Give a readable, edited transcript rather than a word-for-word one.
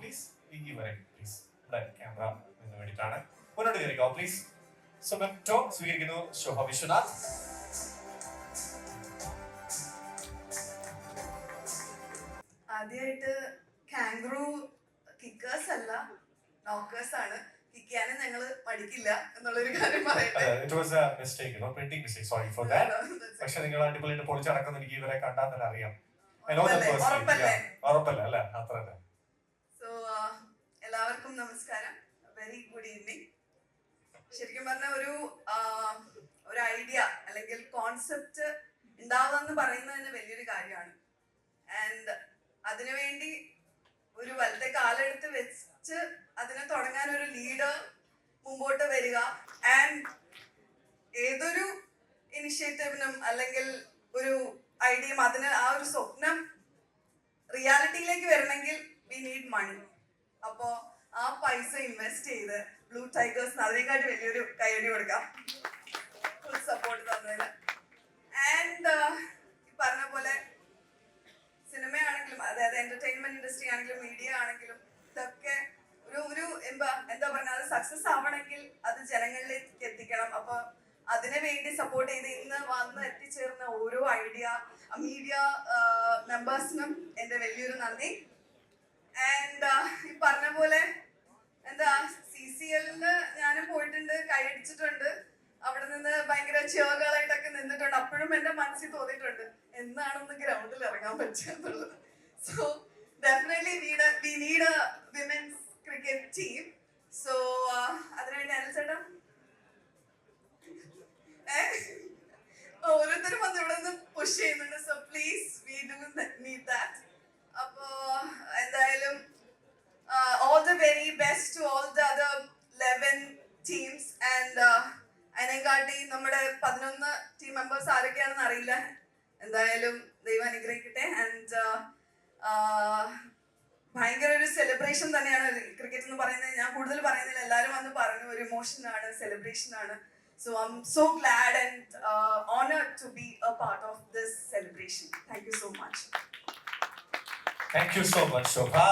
Please. ഈ വരെ please. ഇവിടെ ക്യാമറ വേണ്ടിയിട്ടാണ്. മുന്നോട്ട് കയറിക്കോ പ്ലീസ്. സൊമാറ്റോ സ്വീകരിക്കുന്നു ശോഭ വിശ്വനാഥ്. ആദ്യമായിട്ട് കാംഗ്രൂ കിക്കേഴ്സ് അല്ല നോക്കേഴ്സ് ആണ്. കിക്ക് ചെയ്യാനും ഞങ്ങള് പഠിക്കില്ല എന്നുള്ളൊരു കാര്യം പറയട്ടെ. പക്ഷെ നിങ്ങൾ അടിപൊളിയായിട്ട് പൊളിച്ചടക്കം എനിക്ക് ഇവരെ കണ്ടാൽ തന്നെ അറിയാം. ഉറപ്പല്ല അല്ലെ? അത്ര തന്നെ. സോ എല്ലാവർക്കും നമസ്കാരം. Very good evening. ശരിക്കും പറഞ്ഞ ഒരു ഐഡിയ അല്ലെങ്കിൽ കോൺസെപ്റ്റ് ഉണ്ടാവുക പറയുന്നത് തന്നെ വലിയൊരു കാര്യമാണ്. ആൻഡ് അതിനുവേണ്ടി ഒരു വലത്തെ കാലെടുത്ത് വെച്ച് അതിനെ തുടങ്ങാൻ ഒരു ലീഡർ മുമ്പോട്ട് വരിക. ആൻഡ് ഏതൊരു ഇനിഷ്യേറ്റീവിനും അല്ലെങ്കിൽ ഒരു ഐഡിയയും അതിന് ആ ഒരു സ്വപ്നം റിയാലിറ്റിയിലേക്ക് വരണമെങ്കിൽ വി നീഡ് മണി. അപ്പോ ആ പൈസ ഇൻവെസ്റ്റ് ചെയ്ത് ബ്ലൂ ടൈഗേഴ്സിന് അതിനെക്കാട്ടി വലിയൊരു കൈയടി കൊടുക്കാം ഫുൾ സപ്പോർട്ട് തന്നതിന്. ആൻഡ് ഈ പറഞ്ഞ പോലെ സിനിമയാണെങ്കിലും അതായത് എന്റർടൈൻമെന്റ് ഇൻഡസ്ട്രി ആണെങ്കിലും മീഡിയ ആണെങ്കിലും ഇതൊക്കെ ഒരു എന്താ പറഞ്ഞ അത് സക്സസ് ആവണമെങ്കിൽ അത് ജനങ്ങളിലേക്ക് എത്തിക്കണം. അപ്പൊ അതിനു വേണ്ടി സപ്പോർട്ട് ചെയ്ത് ഇന്ന് വന്ന് എത്തിച്ചേർന്ന ഓരോ ഐഡിയ മീഡിയ മെമ്പേഴ്സിനും എന്റെ വലിയൊരു നന്ദി. ആൻഡ് ഈ പറഞ്ഞ പോലെ എന്താ CCLന് ഞാനും പോയിട്ടുണ്ട്, കൈയടിച്ചിട്ടുണ്ട്, അവിടെ നിന്ന് ഭയങ്കര ചേറുകളായിട്ടൊക്കെ നിന്നിട്ടുണ്ട്. അപ്പോഴും എന്റെ മനസ്സിൽ തോന്നിയിട്ടുണ്ട് എന്നാണൊന്ന് ഗ്രൗണ്ടിൽ ഇറങ്ങാൻ പറ്റുക എന്നുള്ളത്. So definitely we need A women's cricket team. So അതിനുവേണ്ടി അനിൽചേട്ടാ ഓരോരുത്തരും വന്ന് ഇവിടെ നിന്ന് പുഷ് ചെയ്യുന്നുണ്ട്. So please we do need that. അപ്പോ എന്തായാലും all the very best to all the other 11 teams and അതിനെക്കാട്ടി നമ്മുടെ 11 ടീം മെമ്പേഴ്സ് ആരൊക്കെയാണെന്ന് അറിയില്ല. എന്തായാലും ദൈവം അനുഗ്രഹിക്കട്ടെ. ആൻഡ് ഭയങ്കര ഒരു സെലിബ്രേഷൻ തന്നെയാണ് ക്രിക്കറ്റ് എന്ന് പറയുന്നത്. ഞാൻ കൂടുതൽ പറയുന്നില്ല, എല്ലാവരും വന്ന് പറഞ്ഞു ഒരു ഇമോഷൻ ആണ്, സെലിബ്രേഷൻ ആണ്. So I'm so glad and honored to be a part of this celebration. Thank you so much. Thank you so much, Shobha.